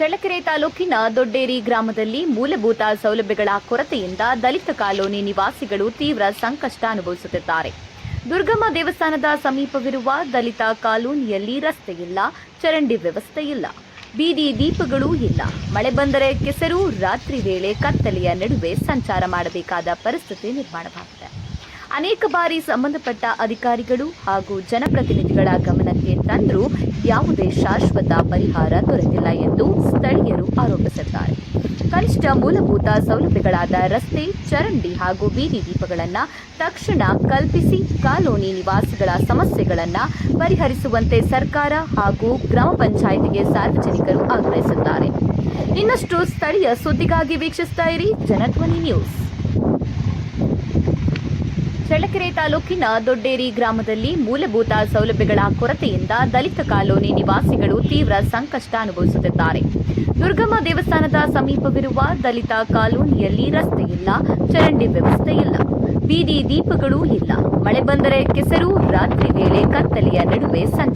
ಚಳ್ಳಕೆರೆ ತಾಲೂಕಿನ ದೊಡ್ಡೇರಿ ಗ್ರಾಮದಲ್ಲಿ ಮೂಲಭೂತ ಸೌಲಭ್ಯಗಳ ಕೊರತೆಯಿಂದ ದಲಿತ ಕಾಲೋನಿ ನಿವಾಸಿಗಳು ತೀವ್ರ ಸಂಕಷ್ಟ ಅನುಭವಿಸುತ್ತಿದ್ದಾರೆ. ದುರ್ಗಮ್ಮ ದೇವಸ್ಥಾನದ ಸಮೀಪವಿರುವ ದಲಿತ ಕಾಲೋನಿಯಲ್ಲಿ ರಸ್ತೆ ಇಲ್ಲ, ಚರಂಡಿ ವ್ಯವಸ್ಥೆ ಇಲ್ಲ, ಬೀದಿ ದೀಪಗಳೂ ಇಲ್ಲ. ಮಳೆ ಬಂದರೆ ಕೆಸರು, ರಾತ್ರಿ ವೇಳೆ ಕತ್ತಲೆಯ ನಡುವೆ ಸಂಚಾರ ಮಾಡಬೇಕಾದ ಪರಿಸ್ಥಿತಿ ನಿರ್ಮಾಣವಾಗಿದೆ. ಅನೇಕ ಬಾರಿ ಸಂಬಂಧಪಟ್ಟ ಅಧಿಕಾರಿಗಳು ಹಾಗೂ ಜನಪ್ರತಿನಿಧಿಗಳ ಗಮನಕ್ಕೆ ತಂದರೂ ಯಾವುದೇ ಶಾಶ್ವತ ಪರಿಹಾರ ದೊರೆತಿಲ್ಲ ಎಂದು ಸ್ಥಳೀಯರು ಆರೋಪಿಸಿದ್ದಾರೆ. ಕನಿಷ್ಠ ಮೂಲಭೂತ ಸೌಲಭ್ಯಗಳಾದ ರಸ್ತೆ, ಚರಂಡಿ ಹಾಗೂ ಬೀದಿ ದೀಪಗಳನ್ನು ತಕ್ಷಣ ಕಲ್ಪಿಸಿ ಕಾಲೋನಿ ನಿವಾಸಿಗಳ ಸಮಸ್ಯೆಗಳನ್ನು ಪರಿಹರಿಸುವಂತೆ ಸರ್ಕಾರ ಹಾಗೂ ಗ್ರಾಮ ಪಂಚಾಯಿತಿಗೆ ಸಾರ್ವಜನಿಕರು ಆಗ್ರಹಿಸಿದ್ದಾರೆ. ಇನ್ನಷ್ಟು ಸ್ಥಳೀಯ ಸುದ್ದಿಗಾಗಿ ವೀಕ್ಷಿಸ್ತಾ ಇರಿ ಜನಧ್ವನಿ ನ್ಯೂಸ್. ಚಳ್ಳಕೆರೆ ತಾಲೂಕಿನ ದೊಡ್ಡೇರಿ ಗ್ರಾಮದಲ್ಲಿ ಮೂಲಭೂತ ಸೌಲಭ್ಯಗಳ ಕೊರತೆಯಿಂದ ದಲಿತ ಕಾಲೋನಿ ನಿವಾಸಿಗಳು ತೀವ್ರ ಸಂಕಷ್ಟ ಅನುಭವಿಸುತ್ತಿದ್ದಾರೆ. ದುರ್ಗಮ್ಮ ದೇವಸ್ಥಾನದ ಸಮೀಪವಿರುವ ದಲಿತ ಕಾಲೋನಿಯಲ್ಲಿ ರಸ್ತೆ ಇಲ್ಲ, ಚರಂಡಿ ವ್ಯವಸ್ಥೆ ಇಲ್ಲ, ಬೀದಿ ದೀಪಗಳೂ ಇಲ್ಲ. ಮಳೆ ಬಂದರೆ ಕೆಸರು, ರಾತ್ರಿ ವೇಳೆ ಕತ್ತಲೆಯ ನಡುವೆ ಸಂಚಾರ